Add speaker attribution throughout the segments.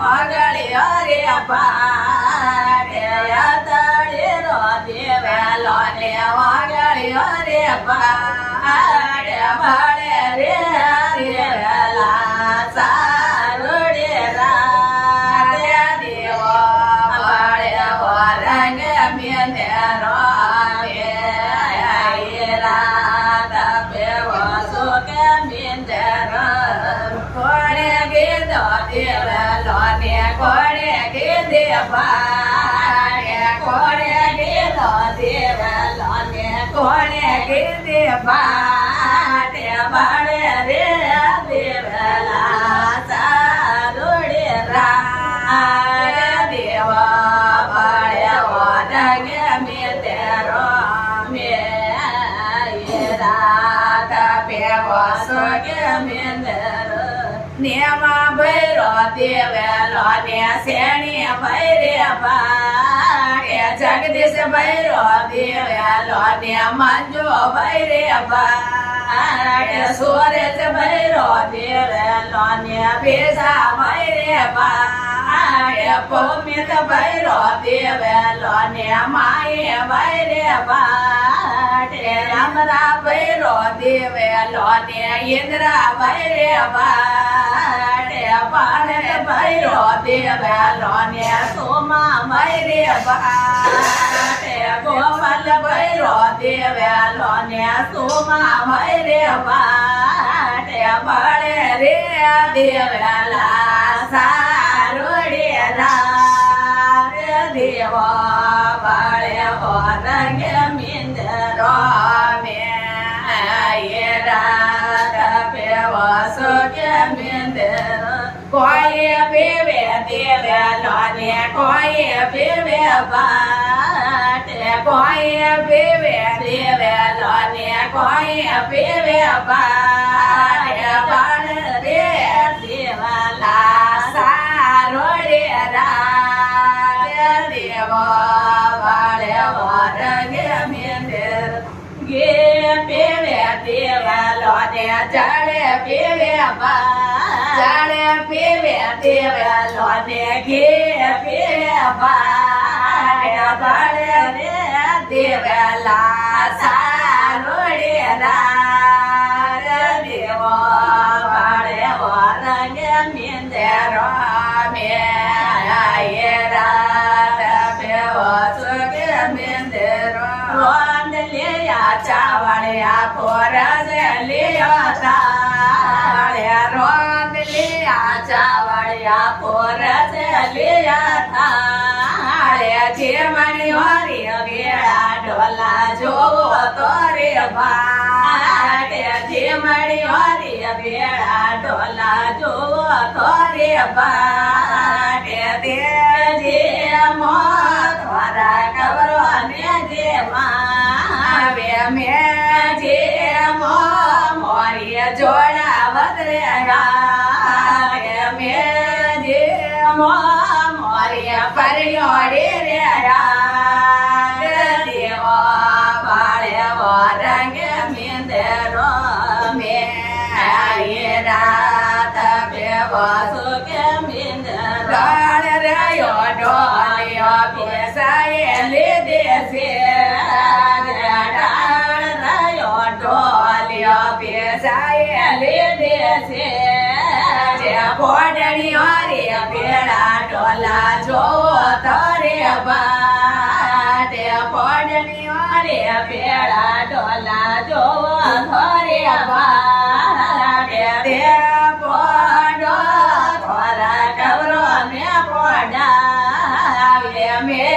Speaker 1: વગળ્યો રે પાટે યાતળે રો દેવેલો ને વગળ્યો રે પાટે ભળે રે દેવેલા સારુડે રાતે દેવો ભળે વરંગ મેંદેરો રાત પેવો સુકે મેંદેરો કોણે કીધો દેવેલો ને કોણે કીધે પાટે કોણે કીધો દેવેલો ને કોણે કીધે પાટે ભળે રે દેવેલા સારુડે રાતે દેવો ભળે વરંગ મેંદેરો રાત પેવો સુકે મેંદેરો નેમા ભૈરો દેવેલો ને શેણી ભૈરે પાટે જગદીશ ભૈરો દેવેલો ને મંજુ ભૈરે પાટે સુરેશ ભૈરો દેવેલો ને ભેસા ભૈરે પાટે પૌમિત ભૈરો દેવેલો ને માએ ભૈરે પાટે રામરા ભૈરો દેવેલો ને ઇન્દ્રા ભૈરે પાટે પાણક ભૈરો દેવેલો ને સોમા ભૈરે પાટે ગોપાલ ભૈરો દેવેલો ને સોમા ભૈરે પાટે ભળે રે દેવેલા સારુડે રાતે દેવો ભળે વરંગ મેંદેરો રાત પેવો સુકે મેંદેરો કોઈ પીવે દેવેલો ને કોઈ પીવે પાટે કોઈ પીવે દેવેલો ને કોઈ પીવે પાટે પણ રે દેવાલા સારુડે રાતે દેવો ભળે વરંગ મેંદેરો ગે પીવે દેવેલો ને જળે પીવે જળે પીવે દેવેલો ને ઘે પીવે પાટે ભળે રે દેવેલા સારુડે રાતે દેવો ભળે વરંગ મેંદેરો રાત પેવો સુકે મેંદેરો રોંદ લેયા ચાવળિયા પોરસ લેયો તાળ્યા રોંદ લેયા ચાવળિયા પોરસ લેયા તાળ્યા જે મણી હોરી વેળા ઢોલા જોવો તો રે ભાટે જે મણી હોરી વેળા ઢોલા જોવો તો રે ભાટે તે જે મો થોરા કવરો ને જે માવે મે જે મો મોરી જોડા વધરે આવે મે જે મો મોરી પરણ્યો રે દેવો ભળે વરંગ મેંદેરો રાત પેવો સુકે મેંદેરો રહ્યો ઢોલ્યો ભેસાએ લીધે છે રહ્યો ઢોલ્યો ભેસાએ લીધે છે પોડણીઓ રે પેડા ઢોલા જોવો તો રે બાટે પોડણીઓ રે પેડા ઢોલા જોવો તો રે બાટે તે પોડો થોરા કવરો ને પોડા મે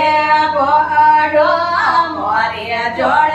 Speaker 1: પોડો મોરી જોડ